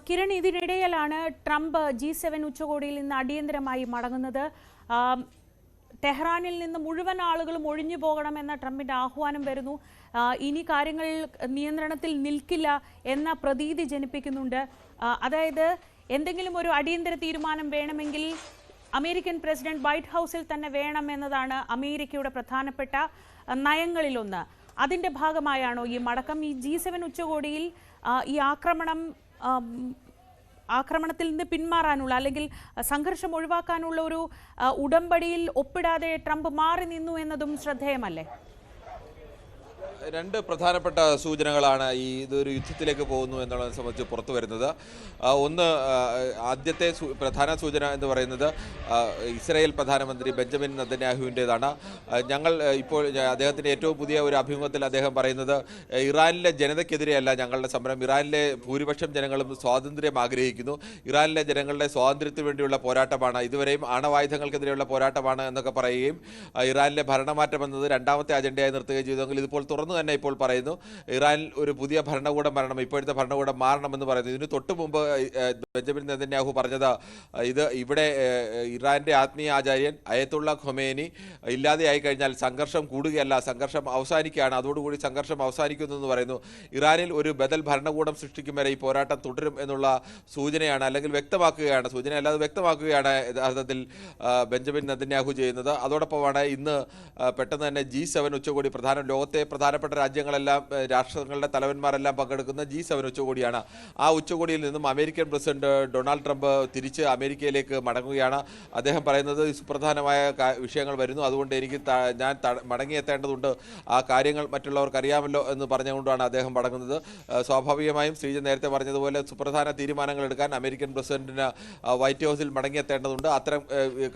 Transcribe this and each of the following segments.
കിരൺ, ഇതിനിടയിലാണ് Trump G7 ഉച്ചകോടിയിൽ നിന്ന് അടിയന്തരമായി മടങ്ങുന്നത്. ടെഹ്റാനിൽ നിന്ന് മുഴുവൻ ആളുകളും ഒഴിഞ്ഞു പോകണമെന്ന ട്രംപിന്റെ ആഹ്വാനം വരുന്നു. ഇനി കാര്യങ്ങൾ നിയന്ത്രണത്തിൽ നിൽക്കില്ല എന്ന പ്രതീതി ജനിപ്പിക്കുന്നുണ്ട്. അതായത് എന്തെങ്കിലും ഒരു അടിയന്തര തീരുമാനം വേണമെങ്കിൽ അമേരിക്കൻ പ്രസിഡന്റ് വൈറ്റ് ഹൗസിൽ തന്നെ വേണം എന്നതാണ് അമേരിക്കയുടെ പ്രധാനപ്പെട്ട നയങ്ങളിലൊന്ന്. അതിന്റെ ഭാഗമായാണോ ഈ മടക്കം? ഈ G7 ഉച്ചകോടിയിൽ ഈ ആക്രമണത്തിൽ നിന്ന് പിന്മാറാനുള്ള അല്ലെങ്കിൽ സംഘർഷം ഒഴിവാക്കാനുള്ള ഒരു ഉടമ്പടിയിൽ ഒപ്പിടാതെ ട്രംപ് മാറി നിന്നു എന്നതും ശ്രദ്ധേയമല്ലേ? രണ്ട് പ്രധാനപ്പെട്ട സൂചനകളാണ് ഇതൊരു യുദ്ധത്തിലേക്ക് പോകുന്നു എന്നുള്ളതിനെ സംബന്ധിച്ച് പുറത്തു വരുന്നത്. ഒന്ന്, ആദ്യത്തെ പ്രധാന സൂചന എന്ന് പറയുന്നത് ഇസ്രായേൽ പ്രധാനമന്ത്രി ബെഞ്ചമിൻ നെതന്യാഹുവിൻ്റെതാണ്. ഞങ്ങൾ ഇപ്പോൾ അദ്ദേഹത്തിൻ്റെ ഏറ്റവും പുതിയ ഒരു അഭിമുഖത്തിൽ അദ്ദേഹം പറയുന്നത്, ഇറാനിലെ ജനതയ്ക്കെതിരെയല്ല ഞങ്ങളുടെ സമരം, ഇറാനിലെ ഭൂരിപക്ഷം ജനങ്ങളും സ്വാതന്ത്ര്യം ആഗ്രഹിക്കുന്നു, ഇറാനിലെ ജനങ്ങളുടെ സ്വാതന്ത്ര്യത്തിന് വേണ്ടിയുള്ള പോരാട്ടമാണ്, ഇതുവരെയും ആണവായുധങ്ങൾക്കെതിരെയുള്ള പോരാട്ടമാണ് എന്നൊക്കെ പറയുകയും ഇറാനിലെ ഭരണമാറ്റം എന്നത് രണ്ടാമത്തെ അജണ്ടയായി നിർത്തുകയും ചെയ്തെങ്കിൽ ഇതിപ്പോൾ തുറന്നു തന്നെ ഇപ്പോൾ പറയുന്നു ഇറാനിൽ ഒരു പുതിയ ഭരണകൂടം വരണം, ഇപ്പോഴത്തെ ഭരണകൂടം മാറണമെന്ന് പറയുന്നു. ഇതിന് തൊട്ടു മുമ്പ് ബെഞ്ചമിൻ നെതന്യാഹു പറഞ്ഞത് ഇവിടെ ഇറാന്റെ ആത്മീയ ആചാര്യൻ അയത്തുള്ള ഖൊമേനി ഇല്ലാതെയായി കഴിഞ്ഞാൽ സംഘർഷം കൂടുകയല്ല, സംഘർഷം അവസാനിക്കുകയാണ്, അതോടുകൂടി സംഘർഷം അവസാനിക്കുന്നു എന്ന് പറയുന്നു. ഇറാനിൽ ഒരു ബദൽ ഭരണകൂടം സൃഷ്ടിക്കും വരെ ഈ പോരാട്ടം തുടരും എന്നുള്ള സൂചനയാണ്, അല്ലെങ്കിൽ വ്യക്തമാക്കുകയാണ്, സൂചനയല്ലാതെ വ്യക്തമാക്കുകയാണ് യഥാർത്ഥത്തിൽ ബെഞ്ചമിൻ നെതന്യാഹു ചെയ്യുന്നത്. അതോടൊപ്പമാണ് ഇന്ന് പെട്ടെന്ന് തന്നെ G7 ഉച്ചകോടി, ലോകത്തെ പ്രധാനപ്പെട്ട രാജ്യങ്ങളെല്ലാം, രാഷ്ട്രങ്ങളുടെ തലവന്മാരെല്ലാം പങ്കെടുക്കുന്ന G7 ഉച്ചകോടിയാണ്. ആ ഉച്ചകോടിയിൽ നിന്നും അമേരിക്കൻ പ്രസിഡന്റ് ഡൊണാൾഡ് ട്രംപ് തിരിച്ച് അമേരിക്കയിലേക്ക് മടങ്ങുകയാണ്. അദ്ദേഹം പറയുന്നത് സുപ്രധാനമായ വിഷയങ്ങൾ വരുന്നു, അതുകൊണ്ട് ഞാൻ മടങ്ങിയെത്തേണ്ടതുണ്ട്, ആ കാര്യങ്ങൾ മറ്റുള്ളവർക്ക് അറിയാമല്ലോ എന്ന് പറഞ്ഞുകൊണ്ടാണ് അദ്ദേഹം മടങ്ങുന്നത്. സ്വാഭാവികമായും ശ്രീജ നേരത്തെ പറഞ്ഞതുപോലെ സുപ്രധാന തീരുമാനങ്ങൾ എടുക്കാൻ അമേരിക്കൻ പ്രസിഡന്റിന് വൈറ്റ് ഹൗസിൽ മടങ്ങിയെത്തേണ്ടതുണ്ട്, അത്തരം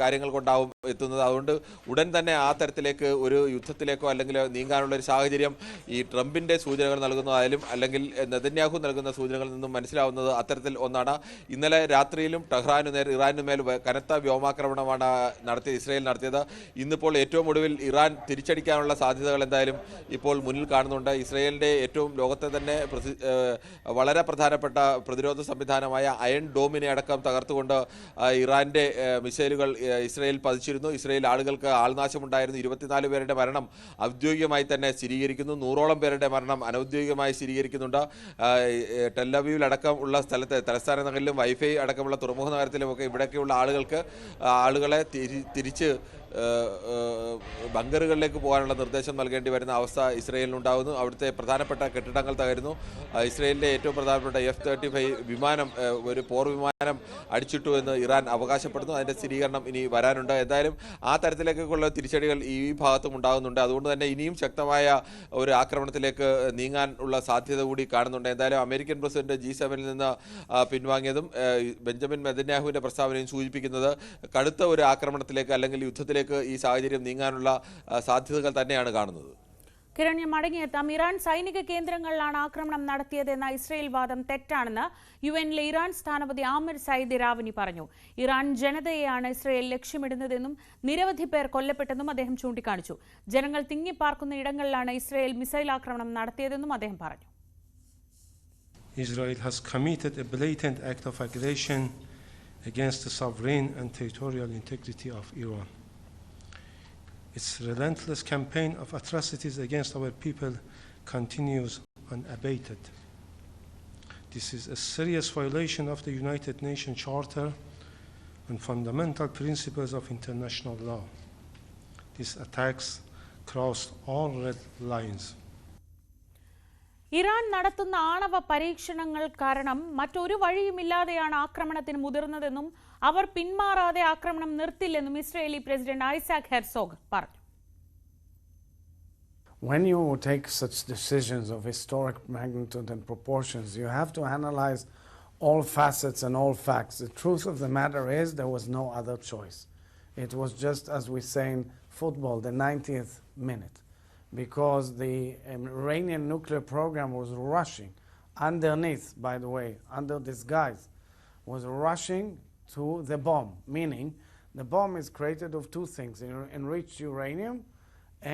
കാര്യങ്ങൾ കൊണ്ടാവും എത്തുന്നത്. അതുകൊണ്ട് ഉടൻ തന്നെ ആ തരത്തിലേക്ക് ഒരു യുദ്ധത്തിലേക്കോ അല്ലെങ്കിൽ നീങ്ങാനുള്ള ഒരു സാഹചര്യം ഈ ട്രംപിന്റെ സൂചനകൾ നൽകുന്നതായാലും അല്ലെങ്കിൽ നെതന്യാഹു നൽകുന്ന സൂചനകളിൽ നിന്നും മനസ്സിലാവുന്നത് അത്തരത്തിൽ ഒന്നാണ്. ഇന്നലെ രാത്രിയിലും ഇറാനു മേൽ കനത്ത വ്യോമാക്രമണമാണ് ഇസ്രായേൽ നടത്തിയത്. ഇന്നിപ്പോൾ ഏറ്റവും ഒടുവിൽ ഇറാൻ തിരിച്ചടിക്കാനുള്ള സാധ്യതകൾ എന്തായാലും ഇപ്പോൾ മുന്നിൽ കാണുന്നുണ്ട്. ഇസ്രായേലിന്റെ ഏറ്റവും ലോകത്തെ തന്നെ വളരെ പ്രധാനപ്പെട്ട പ്രതിരോധ സംവിധാനമായ അയൺ ഡോമിനെ അടക്കം തകർത്തുകൊണ്ട് ഇറാന്റെ മിസൈലുകൾ ഇസ്രായേൽ പതിച്ചിരുന്നു. ഇസ്രായേൽ ആളുകൾക്ക് ആൾനാശമുണ്ടായിരുന്നു. 24 പേരുടെ മരണം ഔദ്യോഗികമായി തന്നെ സ്ഥിരീകരിക്കുന്നു, 100ഓളം പേരുടെ മരണം അനൗദ്യോഗികമായി സ്ഥിരീകരിക്കുന്നുണ്ട്. ടെല്ലവീവിൽ അടക്കം ഉള്ള സ്ഥലത്ത്, തലസ്ഥാന നഗരിലും വൈഫൈ അടക്കമുള്ള തുറമുഖ നഗരത്തിലുമൊക്കെ ഇവിടെയൊക്കെയുള്ള ആളുകളെ തിരിച്ച് ബങ്കറുകളിലേക്ക് പോകാനുള്ള നിർദ്ദേശം നൽകേണ്ടി വരുന്ന അവസ്ഥ ഇസ്രായേലിനുണ്ടാകുന്നു. അവിടുത്തെ പ്രധാനപ്പെട്ട കെട്ടിടങ്ങൾ തകരുന്നു. ഇസ്രായേലിൻ്റെ ഏറ്റവും പ്രധാനപ്പെട്ട F-35 വിമാനം, ഒരു പോർ വിമാനം അടിച്ചിട്ടു എന്ന് ഇറാൻ അവകാശപ്പെടുന്നു. അതിൻ്റെ സ്ഥിരീകരണം ഇനി വരാനുണ്ട്. എന്തായാലും ആ തരത്തിലേക്കുള്ള തിരിച്ചടികൾ ഈ ഭാഗത്തും ഉണ്ടാകുന്നുണ്ട്. അതുകൊണ്ട് തന്നെ ഇനിയും ശക്തമായ ഒരു ആക്രമണത്തിലേക്ക് നീങ്ങാൻ ഉള്ള സാധ്യത കൂടി കാണുന്നുണ്ട്. എന്തായാലും അമേരിക്കൻ പ്രസിഡന്റ് G7 നിന്ന് പിൻവാങ്ങിയതും ബെഞ്ചമിൻ നെതന്യാഹുവിൻ്റെ പ്രസ്താവനയും സൂചിപ്പിക്കുന്നത് കടുത്ത ഒരു ആക്രമണത്തിലേക്ക് അല്ലെങ്കിൽ യുദ്ധത്തിലേക്ക് ഈ സാഹചര്യം നീങ്ങാനുള്ള സാധ്യതകൾ തന്നെയാണ് കാണുന്നത്. കിരൺ, മടങ്ങിയെത്താം. ഇറാൻ സൈനിക കേന്ദ്രങ്ങളിലാണ് ആക്രമണം നടത്തിയതെന്ന ഇസ്രയേൽ വാദം തെറ്റാണെന്ന് UN-ലെ ഇറാൻ സ്ഥാനപതി ആമിർ സയ്യിദ് ഇറാവനി പറഞ്ഞു. ഇറാൻ ജനതയെയാണ് ഇസ്രയേൽ ലക്ഷ്യമിടുന്നതെന്നും നിരവധി പേർ കൊല്ലപ്പെട്ടെന്നും അദ്ദേഹം ചൂണ്ടിക്കാണിച്ചു. ജനങ്ങൾ തിങ്ങിപ്പാർക്കുന്ന ഇടങ്ങളിലാണ് ഇസ്രയേൽ മിസൈൽ ആക്രമണം നടത്തിയതെന്നും അദ്ദേഹം പറഞ്ഞു. Israel has committed a blatant act of aggression against the sovereign and territorial integrity of Iran. Its relentless campaign of atrocities against our people continues unabated. This is a serious violation of the United Nations Charter and fundamental principles of international law. These attacks crossed all red lines. Iran നടത്തുന്ന ആണവ പരീക്ഷണങ്ങൾ കാരണം മറ്റൊരു വഴിയുമില്ലാതെയാണ് ആക്രമണത്തിന് മുതിർന്നതെന്നും അവർ പിന്മാറാതെ ആക്രമണം നിർത്തില്ലെന്നും Israeli president ഐസാക് Herzog പറഞ്ഞു. When you take such decisions of historic magnitude and proportions, you have to analyze all facets and all facts. The truth of the matter is there was no other choice. It was just, as we say in football, the 90th minute. Because the Iranian nuclear program was rushing underneath, by the way, under disguise, was rushing to the bomb, meaning the bomb is created of two things, enriched uranium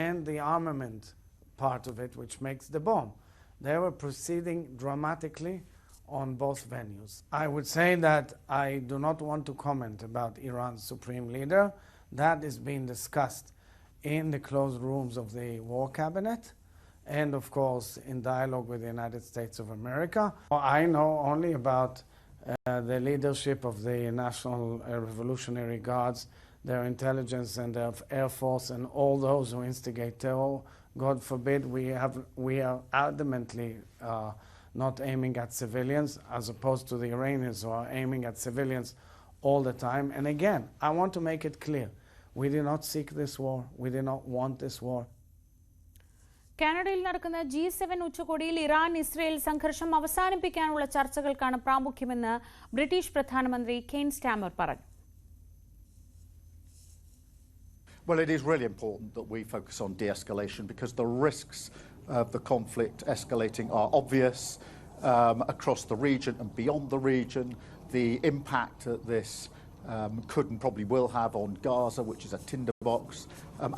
and the armament part of it, which makes the bomb. They were proceeding dramatically on both venues. I would say that I do not want to comment about Iran's supreme leader. That is being discussed in the closed rooms of the War Cabinet and, of course, in dialogue with the United States of America. I know only about the leadership of the National Revolutionary Guards, their intelligence and their Air Force, and all those who instigate terror. God forbid, we are adamantly not aiming at civilians, as opposed to the Iranians who are aiming at civilians all the time. And again, I want to make it clear, we did not seek this war, we did not want this war. കാനഡയിൽ നടക്കുന്ന G7 ഉച്ചകോടിയിൽ Iran Israel സംഘർഷം അവസാനിപ്പിക്കാനുള്ള ചർച്ചകൾക്കാണ് പ്രാമുഖ്യമെന്ന് British പ്രധാനമന്ത്രി Kane Starmer പറഞ്ഞു. Well, it is really important that we focus on de-escalation because the risks of the conflict escalating are obvious across the region and beyond the region. The impact that this could and probably will have on Gaza, which is a tinderbox,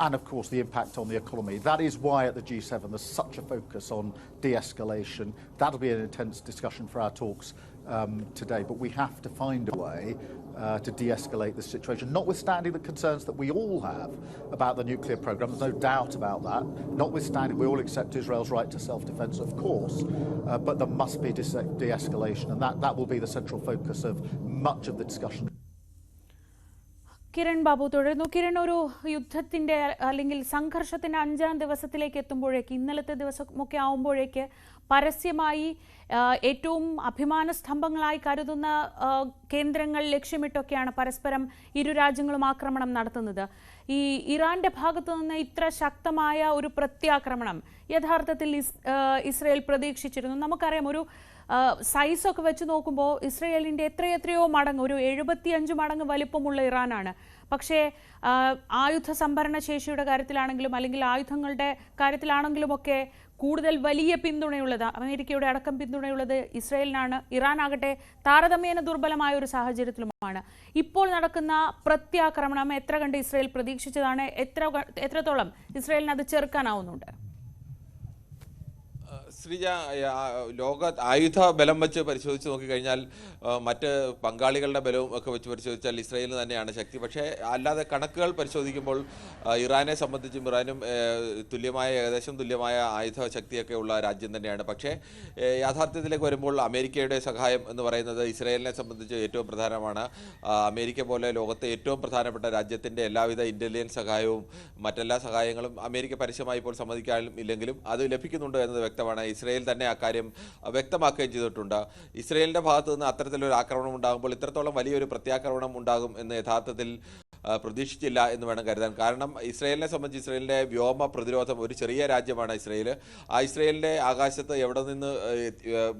and of course the impact on the economy. That is why at the G7 there's such a focus on de-escalation. That'll be an intense discussion for our talks today, but we have to find a way to de-escalate this situation, notwithstanding the concerns that we all have about the nuclear program. There's no doubt about that. Notwithstanding, we all accept Israel's right to self-defense, of course, but there must be de-escalation, and that will be the central focus of much of the discussion. Kiran Babu തുടരുന്നു. കിരൺ, ഒരു യുദ്ധത്തിന്റെ അല്ലെങ്കിൽ സംഘർഷത്തിന്റെ 5ാം ദിവസത്തിലേക്ക് എത്തുമ്പോഴേക്ക്, ഇന്നലത്തെ ദിവസമൊക്കെ ആവുമ്പോഴേക്ക് പരസ്യമായി ഏറ്റവും അഭിമാന സ്തംഭങ്ങളായി കരുതുന്ന കേന്ദ്രങ്ങൾ ലക്ഷ്യമിട്ടൊക്കെയാണ് പരസ്പരം ഇരു രാജ്യങ്ങളും ആക്രമണം നടത്തുന്നത്. ഈ ഇറാന്റെ ഭാഗത്തു നിന്ന് ഇത്ര ശക്തമായ ഒരു പ്രത്യാക്രമണം യഥാർത്ഥത്തിൽ ഇസ്രയേൽ പ്രതീക്ഷിച്ചിരുന്നു? നമുക്കറിയാം, ഒരു സൈസൊക്കെ വെച്ച് നോക്കുമ്പോൾ ഇസ്രയേലിൻ്റെ എത്രയോ മടങ്ങ്, ഒരു 75 മടങ്ങ് വലിപ്പമുള്ള ഇറാനാണ്. പക്ഷേ ആയുധ സംഭരണ ശേഷിയുടെ കാര്യത്തിലാണെങ്കിലും അല്ലെങ്കിൽ ആയുധങ്ങളുടെ കാര്യത്തിലാണെങ്കിലുമൊക്കെ കൂടുതൽ വലിയ പിന്തുണയുള്ളത്, അമേരിക്കയുടെ അടക്കം പിന്തുണയുള്ളത് ഇസ്രയേലിനാണ്. ഇറാനാകട്ടെ താരതമ്യേന ദുർബലമായ ഒരു സാഹചര്യത്തിലുമാണ്. ഇപ്പോൾ നടക്കുന്ന പ്രത്യാക്രമണം എത്ര കണ്ട് ഇസ്രയേൽ പ്രതീക്ഷിച്ചതാണ്? എത്രത്തോളം ഇസ്രയേലിന് അത് ചെറുക്കാനാവുന്നുണ്ട്? ശ്രീജ, ലോക ആയുധ ബലം വെച്ച് പരിശോധിച്ച് നോക്കിക്കഴിഞ്ഞാൽ മറ്റ് പങ്കാളികളുടെ ബലവും ഒക്കെ വെച്ച് പരിശോധിച്ചാൽ ഇസ്രായേലിന് തന്നെയാണ് ശക്തി. പക്ഷേ അല്ലാതെ കണക്കുകൾ പരിശോധിക്കുമ്പോൾ ഇറാനെ സംബന്ധിച്ചും ഇറാനും ഏകദേശം തുല്യമായ ആയുധ ശക്തിയൊക്കെ ഉള്ള രാജ്യം തന്നെയാണ്. പക്ഷേ യാഥാർത്ഥ്യത്തിലേക്ക് വരുമ്പോൾ അമേരിക്കയുടെ സഹായം എന്ന് പറയുന്നത് ഇസ്രായേലിനെ സംബന്ധിച്ച് ഏറ്റവും പ്രധാനമാണ്. അമേരിക്ക പോലെ ലോകത്തെ ഏറ്റവും പ്രധാനപ്പെട്ട രാജ്യത്തിൻ്റെ എല്ലാവിധ ഇൻ്റലിജൻസ് സഹായവും മറ്റെല്ലാ സഹായങ്ങളും അമേരിക്ക പരസ്യമായി ഇപ്പോൾ സമ്മതിക്കാനും ഇല്ലെങ്കിലും അത് ലഭിക്കുന്നുണ്ട് എന്നത് വ്യക്തമാണ്. ഇസ്രയേൽ തന്നെ അക്കാര്യം വ്യക്തമാക്കുകയും ചെയ്തിട്ടുണ്ട്. ഇസ്രയേലിൻ്റെ ഭാഗത്തു നിന്ന് അത്തരത്തിലൊരു ആക്രമണം ഉണ്ടാകുമ്പോൾ ഇത്രത്തോളം വലിയൊരു പ്രത്യാക്രമണം ഉണ്ടാകും എന്ന് യഥാർത്ഥത്തിൽ പ്രതീക്ഷിച്ചില്ല എന്ന് വേണം കരുതാൻ. കാരണം ഇസ്രയേലിനെ സംബന്ധിച്ച് ഇസ്രയേലിൻ്റെ വ്യോമ പ്രതിരോധം, ഒരു ചെറിയ രാജ്യമാണ് ഇസ്രയേൽ. ആ ഇസ്രയേലിൻ്റെ ആകാശത്ത് എവിടെ നിന്ന്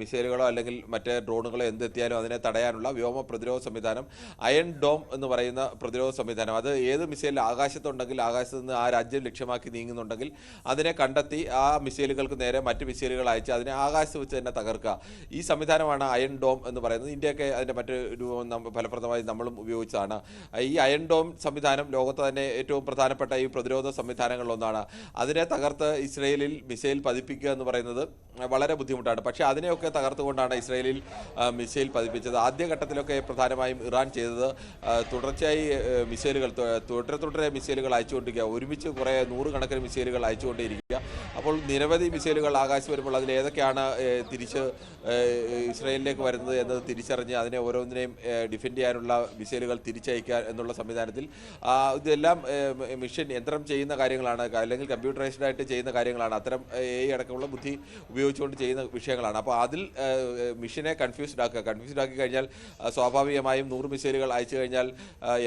മിസൈലുകളോ അല്ലെങ്കിൽ മറ്റേ ഡ്രോണുകളോ എന്തെത്തിയാലും അതിനെ തടയാനുള്ള വ്യോമ പ്രതിരോധ സംവിധാനം, അയൺ ഡോം എന്ന് പറയുന്ന പ്രതിരോധ സംവിധാനം, അത് ഏത് മിസൈൽ ആകാശത്തുണ്ടെങ്കിൽ ആകാശത്ത് നിന്ന് ആ രാജ്യം ലക്ഷ്യമാക്കി നീങ്ങുന്നുണ്ടെങ്കിൽ അതിനെ കണ്ടെത്തി ആ മിസൈലുകൾക്ക് നേരെ മറ്റ് മിസൈലുകൾ അയച്ച് അതിനെ ആകാശത്ത് വെച്ച് തന്നെ തകർക്കുക. ഈ സംവിധാനമാണ് അയൺ ഡോം എന്ന് പറയുന്നത്. ഇന്ത്യയൊക്കെ അതിൻ്റെ മറ്റ് രൂപം ഫലപ്രദമായി നമ്മളും ഉപയോഗിച്ചതാണ്. ഈ അയൺ ഡോം സംവിധാനം ലോകത്ത് തന്നെ ഏറ്റവും പ്രധാനപ്പെട്ട ഈ പ്രതിരോധ സംവിധാനങ്ങളിലൊന്നാണ്. അതിനെ തകർത്ത് ഇസ്രയേലിൽ മിസൈൽ പതിപ്പിക്കുക എന്ന് പറയുന്നത് വളരെ ബുദ്ധിമുട്ടാണ്. പക്ഷേ അതിനെയൊക്കെ തകർത്തുകൊണ്ടാണ് ഇസ്രയേലിൽ മിസൈൽ പതിപ്പിച്ചത്. ആദ്യഘട്ടത്തിലൊക്കെ പ്രധാനമായും ഇറാൻ ചെയ്തത് തുടർച്ചയായി മിസൈലുകൾ തുടരെ മിസൈലുകൾ അയച്ചുകൊണ്ടിരിക്കുക, ഒരുമിച്ച് കുറേ നൂറുകണക്കിന് മിസൈലുകൾ അയച്ചുകൊണ്ടേയിരിക്കുക. അപ്പോൾ നിരവധി മിസൈലുകൾ ആകാശത്ത് വരുമ്പോൾ അതിലേതൊക്കെയാണ് തിരിച്ച് ഇസ്രയേലിലേക്ക് വരുന്നത് എന്നത് തിരിച്ചറിഞ്ഞ് അതിനെ ഓരോന്നിനെയും ഡിഫെൻഡ് ചെയ്യാനുള്ള മിസൈലുകൾ തിരിച്ചയക്കുക എന്നുള്ള സംവിധാനത്തിൽ ഇതെല്ലാം മിഷൻ യന്ത്രം ചെയ്യുന്ന കാര്യങ്ങളാണ്, അല്ലെങ്കിൽ കമ്പ്യൂട്ടറൈസ്ഡ് ആയിട്ട് ചെയ്യുന്ന കാര്യങ്ങളാണ്. അത്തരം AI അടക്കമുള്ള ബുദ്ധി ഉപയോഗിച്ചുകൊണ്ട് ചെയ്യുന്ന വിഷയങ്ങളാണ്. അപ്പോൾ അതിൽ മിഷനെ കൺഫ്യൂസ്ഡ് ആക്കി കഴിഞ്ഞാൽ സ്വാഭാവികമായും 100 മിസൈലുകൾ അയച്ചു കഴിഞ്ഞാൽ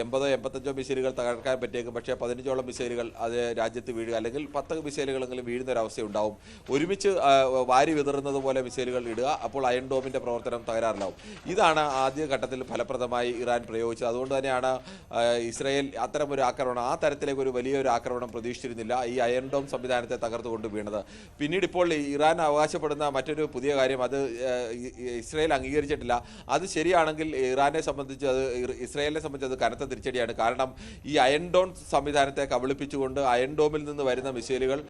80-85 മിസൈലുകൾ തകർക്കാൻ പറ്റിയേക്കും. പക്ഷേ 15ഓളം മിസൈലുകൾ അത് രാജ്യത്ത് വീഴുക, അല്ലെങ്കിൽ 10 മിസൈലുകളെങ്കിലും വീഴുന്ന ഒരവസ്ഥയുണ്ടാവും. ഒരുമിച്ച് വാരി വിതറുന്നത് പോലെ മിസൈലുകൾ ഇടുക, അപ്പോൾ അയൺ ഡോമിൻ്റെ പ്രവർത്തനം തകരാറിലാവും. ഇതാണ് ആദ്യഘട്ടത്തിൽ ഫലപ്രദമായി ഇറാൻ പ്രയോഗിച്ചത്. അതുകൊണ്ട് തന്നെയാണ് ഇസ്രയേൽ അത്തരമൊരു ആക്രമണം, ആ തരത്തിലേക്ക് ഒരു വലിയൊരു ആക്രമണം പ്രതീക്ഷിച്ചിരുന്നില്ല, ഈ അയൺ ഡോം സംവിധാനത്തെ തകർത്തുകൊണ്ട് വീണത്. പിന്നീട് ഇപ്പോൾ ഇറാൻ അവകാശപ്പെടുന്ന മറ്റൊരു പുതിയ കാര്യം, അത് ഇസ്രയേൽ അംഗീകരിച്ചിട്ടില്ല. അത് ശരിയാണെങ്കിൽ ഇറാനെ സംബന്ധിച്ച് ഇസ്രയേലിനെ സംബന്ധിച്ച് അത് കനത്ത തിരിച്ചടിയാണ്. കാരണം ഈ അയൺ ഡോം സംവിധാനത്തെ കബളിപ്പിച്ചുകൊണ്ട് അയൺ ഡോമിൽ നിന്ന് വരുന്ന മിസൈലുകൾ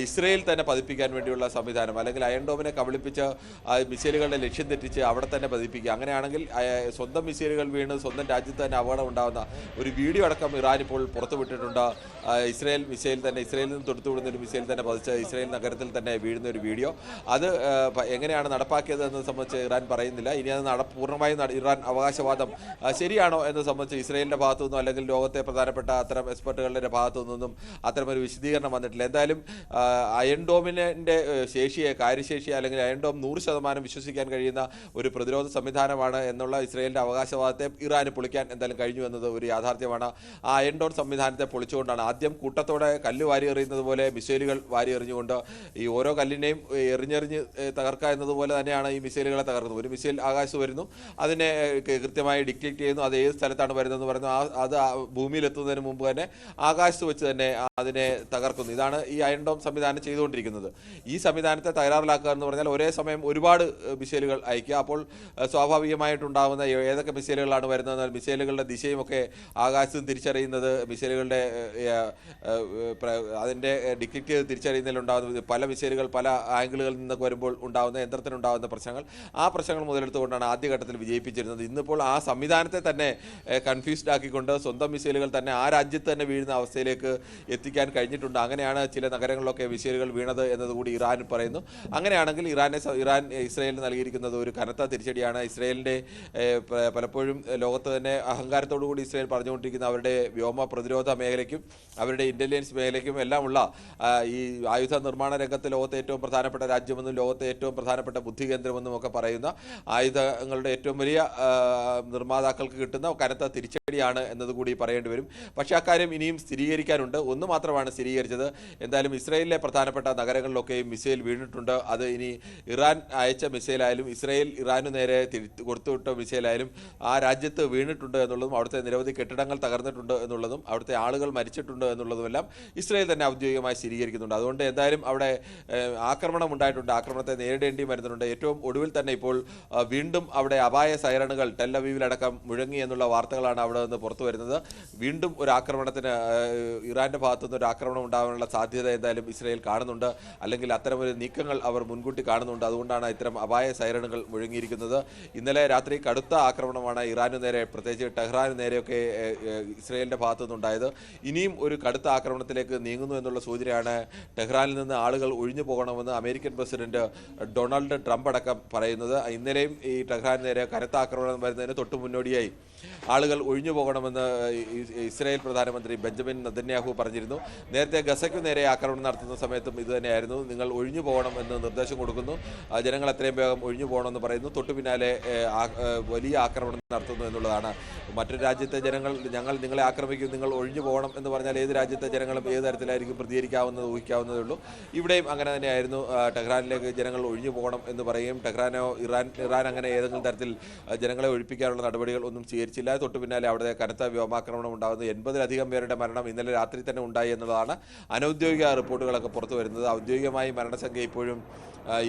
ഇസ്രയേൽ തന്നെ പതിപ്പിക്കാൻ വേണ്ടിയുള്ള സംവിധാനം, അല്ലെങ്കിൽ അയൺ ഡോമിനെ കബളിപ്പിച്ച് മിസൈലുകളുടെ ലക്ഷ്യം തെറ്റിച്ച് അവിടെ തന്നെ പതിപ്പിക്കുക. അങ്ങനെയാണെങ്കിൽ സ്വന്തം മിസൈലുകൾ വീണ് സ്വന്തം രാജ്യത്ത് തന്നെ അപകടം ഉണ്ടാകുന്ന ഒരു വീഡിയോ അടക്കം ഇറാൻ ഇപ്പോൾ പുറത്തുവിട്ടിട്ടുണ്ട്. ഇസ്രയേൽ ഇസ്രയേലിൽ നിന്ന് തൊടുത്തുവിടുന്ന ഒരു മിസൈൽ തന്നെ പതിച്ച് ഇസ്രയേൽ നഗരത്തിൽ തന്നെ വീഴുന്ന ഒരു വീഡിയോ. അത് എങ്ങനെയാണ് നടപ്പാക്കിയത് എന്നത് സംബന്ധിച്ച് ഇറാൻ പറയുന്നില്ല. ഇനി അത് പൂർണ്ണമായും ഇറാൻ അവകാശവാദം ശരിയാണോ എന്ന് സംബന്ധിച്ച് ഇസ്രയേലിൻ്റെ ഭാഗത്തു നിന്നും അല്ലെങ്കിൽ ലോകത്തെ പ്രധാനപ്പെട്ട അത്തരം എക്സ്പെർട്ടുകളുടെ ഭാഗത്തു നിന്നും അത്തരമൊരു വിശദീകരണം വന്നിട്ടില്ല. എന്തായാലും അയൺ ഡോമിൻ്റെ കാര്യശേഷിയെ അല്ലെങ്കിൽ അയൺ ഡോം 100% വിശ്വസിക്കാൻ കഴിയുന്ന ഒരു പ്രതിരോധ സംവിധാനമാണ് എന്നുള്ള ഇസ്രയേലിൻ്റെ അവകാശവാദത്തെ ഇറാന് പൊളിക്കാൻ എന്തായാലും കഴിഞ്ഞു എന്നത് ഒരു യാഥാർത്ഥ്യമാണ്. ആ അയൺ ഡോം സംവിധാനത്തെ പൊളിച്ചുകൊണ്ടാണ് ആദ്യം കൂട്ടത്തോടെ കല്ല് വാരി എറിയുന്നത് പോലെ മിസൈലുകൾ വാരി എറിഞ്ഞുകൊണ്ട് ഈ ഓരോ കല്ലിനെയും എറിഞ്ഞെറിഞ്ഞ് തകർക്കുക എന്നതുപോലെ തന്നെയാണ് ഈ മിസൈലുകളെ തകർക്കുന്നത്. ഒരു മിസൈൽ ആകാശത്ത് വരുന്നു, അതിനെ കൃത്യമായി ഡിക്റ്റേറ്റ് ചെയ്യുന്നു, അത് ഏത് സ്ഥലത്താണ് വരുന്നതെന്ന് പറയുന്നു, അത് ഭൂമിയിലെത്തുന്നതിന് മുമ്പ് തന്നെ ആകാശത്ത് വെച്ച് തന്നെ അതിനെ തകർക്കുന്നു. ഇതാണ് ഈ അയൺ ഡോം സംവിധാനം ചെയ്തുകൊണ്ടിരിക്കുന്നത്. ഈ സംവിധാനത്തെ തകരാറിലാക്കുക എന്ന് പറഞ്ഞാൽ ഒരേ സമയം ഒരുപാട് മിസൈലുകൾ അയക്കുക. അപ്പോൾ സ്വാഭാവികമായിട്ടുണ്ടാകുന്ന ഏതൊക്കെ മിസൈലുകളാണ് വരുന്നത്, മിസൈലുകളുടെ ദിശയുമൊക്കെ ആകാശത്ത് തിരിച്ചറിയുന്നത്, മിസൈലുകളുടെ അതിൻ്റെ ഡിക്റ്റേറ്റ് ചെയ്ത് തിരിച്ചറിയുന്നതിലുണ്ടാകുന്ന പല മിസൈലുകൾ പല ആംഗിളുകളിൽ നിന്നൊക്കെ വരുമ്പോൾ ഉണ്ടാകുന്ന യന്ത്രത്തിനുണ്ടാകുന്ന പ്രശ്നങ്ങൾ, ആ പ്രശ്നങ്ങൾ മുതലെടുത്തുകൊണ്ടാണ് ആദ്യഘട്ടത്തിൽ വിജയിപ്പിച്ചിരുന്നത്. ഇന്നിപ്പോൾ ആ സംവിധാനത്തെ തന്നെ കൺഫ്യൂസ്ഡ് ആക്കിക്കൊണ്ട് സ്വന്തം മിസൈലുകൾ തന്നെ ആ രാജ്യത്ത് തന്നെ വീഴുന്ന അവസ്ഥയിലേക്ക് എത്തിക്കാൻ കഴിഞ്ഞിട്ടുണ്ട്. അങ്ങനെയാണ് ചില നഗരങ്ങളിലൊക്കെ മിസൈലുകൾ വീണത് എന്നതുകൂടി ഇറാൻ പറയുന്നു. അങ്ങനെയാണെങ്കിൽ ഇറാൻ ഇസ്രയേലിന് നൽകിയിരിക്കുന്നത് ഒരു കനത്ത തിരിച്ചടിയാണ്. ഇസ്രയേലിൻ്റെ പലപ്പോഴും ലോകത്ത് തന്നെ അഹങ്കാരത്തോടു കൂടി ഇസ്രയേൽ പറഞ്ഞുകൊണ്ടിരിക്കുന്ന അവരുടെ വ്യോമ പ്രതിരോധ മേഖലയ്ക്കും അവരുടെ ഇൻ്റലിജൻസ് മേഖലയ്ക്കും എല്ലാമുള്ള ഈ ആയുധ നിർമ്മാണ രംഗത്ത് ലോകത്തെ ഏറ്റവും പ്രധാനപ്പെട്ട രാജ്യമെന്നും ലോകത്തെ ഏറ്റവും പ്രധാനപ്പെട്ട ബുദ്ധി കേന്ദ്രമെന്നും ഒക്കെ പറയുന്ന ആയുധങ്ങളുടെ ഏറ്റവും വലിയ നിർമ്മാതാക്കൾക്ക് കിട്ടുന്ന കനത്ത തിരിച്ചടിയാണ് എന്നതുകൂടി പറയേണ്ടി വരും. പക്ഷേ അക്കാര്യം ഇനിയും സ്ഥിരീകരിക്കാനുണ്ട്. ഒന്ന് മാത്രമാണ് സ്ഥിരീകരിച്ചത്. എന്തായാലും ഇസ്രയേലിലെ പ്രധാനപ്പെട്ട നഗരങ്ങളിലൊക്കെയും മിസൈൽ വീണിട്ടുണ്ട്. അത് ഇനി ഇറാൻ അയച്ച മിസൈലായാലും ഇസ്രയേൽ ഇറാനു നേരെ കൊടുത്തുവിട്ട മിസൈലായാലും ആ രാജ്യത്ത് വീണിട്ടുണ്ട് എന്നുള്ളതും അവിടുത്തെ നിരവധി കെട്ടിടങ്ങൾ തകർന്നിട്ടുണ്ട് എന്നുള്ളതും അവിടുത്തെ ആളുകൾ മരിച്ചിട്ടുണ്ട് എന്നുള്ളതുമെല്ലാം ഇസ്രയേൽ തന്നെ ഔദ്യോഗികമായി സ്ഥിരീകരിക്കുന്നുണ്ട്. അതുകൊണ്ട് എന്തായാലും അവിടെ ആക്രമണം ഉണ്ടായിട്ടുണ്ട്, ആക്രമണത്തെ നേരിടേണ്ടി വരുന്നുണ്ട്. ഏറ്റവും ഒടുവിൽ തന്നെ ഇപ്പോൾ വീണ്ടും അവിടെ അപായ സൈറണുകൾ ടെൽ അവീവിലടക്കം മുഴങ്ങി എന്നുള്ള വാർത്തകളാണ് അവിടെ നിന്ന് പുറത്തു വരുന്നത്. വീണ്ടും ഒരു ആക്രമണത്തിന് ഇറാന്റെ ഭാഗത്തുനിന്ന് ഒരു ആക്രമണം ഉണ്ടാകാനുള്ള സാധ്യത എന്തായാലും ഇസ്രയേൽ കാണുന്നുണ്ട്, അല്ലെങ്കിൽ അത്തരമൊരു നീക്കങ്ങൾ അവർ മുൻകൂട്ടി കാണുന്നുണ്ട്. അതുകൊണ്ടാണ് ഇത്തരം അപായ സൈറണുകൾ മുഴങ്ങിയിരിക്കുന്നത്. ഇന്നലെ രാത്രി കടുത്ത ആക്രമണമാണ് ഇറാനു നേരെ, പ്രത്യേകിച്ച് ടെഹ്റാനു നേരെയൊക്കെ ഇസ്രയേലിൻ്റെ ഭാഗത്തുനിന്നുണ്ടായത്. ഇനിയും ഒരു കടുത്ത ആക്രമണത്തിലേക്ക് നീങ്ങുന്നു എന്നുള്ള സൂചനയാണ്. ടെഹ്റാനിൽ നിന്ന് ആളുകൾ ഒഴിഞ്ഞു പോകണമെന്ന് അമേരിക്കൻ പ്രസിഡന്റ് ഡൊണാൾഡ് ട്രംപ് അടക്കം പറയുന്നത്. ഇന്നലെയും ഈ ടെഹ്റാന് നേരെ കനത്ത ആക്രമണം വരുന്നതിന് തൊട്ടു മുന്നോടിയായി ആളുകൾ ഒഴിഞ്ഞു പോകണമെന്ന് ഇസ്രായേൽ പ്രധാനമന്ത്രി ബെഞ്ചമിൻ നെതന്യാഹു പറഞ്ഞിരുന്നു. നേരത്തെ ഗസയ്ക്കു നേരെ ആക്രമണം നടത്തുന്ന സമയത്തും ഇതുതന്നെയായിരുന്നു. നിങ്ങൾ ഒഴിഞ്ഞു പോകണം എന്ന് നിർദ്ദേശം കൊടുക്കുന്നു, ജനങ്ങൾ എത്രയും വേഗം ഒഴിഞ്ഞു പോകണമെന്ന് പറയുന്നു. തൊട്ടു പിന്നാലെ വലിയ ആക്രമണം നടത്തുന്നു എന്നുള്ളതാണ്. മറ്റൊരു രാജ്യത്തെ ജനങ്ങൾ ഞങ്ങൾ നിങ്ങളെ ആക്രമിക്കും, നിങ്ങൾ ഒഴിഞ്ഞു പോകണം എന്ന് പറഞ്ഞാൽ ഏത് രാജ്യത്തെ ജനങ്ങളും ഏത് തരത്തിലായിരിക്കും പ്രതികരിക്കാവുന്നത് ഊഹിക്കാവുന്നതേ ഉള്ളൂ. ഇവിടെയും അങ്ങനെ തന്നെയായിരുന്നു. ടെഹ്റാനിലേക്ക് ജനങ്ങൾ ഒഴിഞ്ഞു പോകണം എന്ന് പറയുകയും ഇറാൻ അങ്ങനെ ഏതെങ്കിലും തരത്തിൽ ജനങ്ങളെ ഒഴിപ്പിക്കാനുള്ള നടപടികൾ ഒന്നും സ്വീകരിച്ചില്ല. തൊട്ടു പിന്നാലെ അവിടെ കനത്ത വ്യോമാക്രമണം ഉണ്ടാകുന്നു. 80-ലധികം പേരുടെ മരണം ഇന്നലെ രാത്രി തന്നെ ഉണ്ടായി എന്നുള്ളതാണ് അനൗദ്യോഗിക റിപ്പോർട്ടുകളൊക്കെ പുറത്തു വരുന്നത്. ഔദ്യോഗികമായി മരണസംഖ്യ ഇപ്പോഴും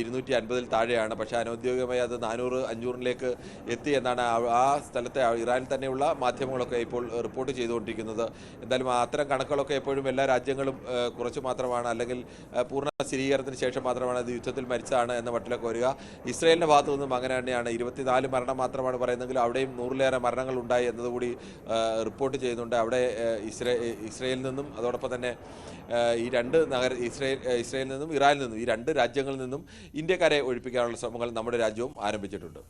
250-ൽ താഴെയാണ്. പക്ഷേ അനൗദ്യോഗികമായി അത് 400-500-ലേക്ക് എത്തി എന്നാണ് ആ സ്ഥലത്തെ ഇറാനിൽ തന്നെയുള്ള മാധ്യമങ്ങളൊക്കെ ഇപ്പോൾ റിപ്പോർട്ട് ചെയ്തുകൊണ്ടിരിക്കുന്നത്. എന്തായാലും അത്തരം കണക്കുകളൊക്കെ എപ്പോഴും എല്ലാ രാജ്യങ്ങളും കുറച്ച് മാത്രമാണ്, അല്ലെങ്കിൽ പൂർണ്ണ സ്ഥിരീകരണത്തിന് ശേഷം മാത്രമാണ് അത് യുദ്ധത്തിൽ മരിച്ചതാണ് എന്ന മട്ടിലൊക്കെ വരിക. ഇസ്രയേലിൻ്റെ ഭാഗത്തു നിന്നും അങ്ങനെ തന്നെയാണ്. 24 മരണം മാത്രമാണ് പറയുന്നതെങ്കിൽ അവിടെയും 100-ലേറെ മരണങ്ങൾ ഉണ്ടായി എന്നതുകൂടി റിപ്പോർട്ട് ചെയ്യുന്നുണ്ട്. അവിടെ ഇസ്രയേലിൽ നിന്നും അതോടൊപ്പം തന്നെ ഈ രണ്ട് ഇസ്രയേലിൽ നിന്നും ഇറാനിൽ നിന്നും ഈ രണ്ട് രാജ്യങ്ങളിൽ നിന്നും ഇന്ത്യക്കാരെ ഒഴിപ്പിക്കാനുള്ള ശ്രമങ്ങൾ നമ്മുടെ രാജ്യവും ആരംഭിച്ചിട്ടുണ്ട്.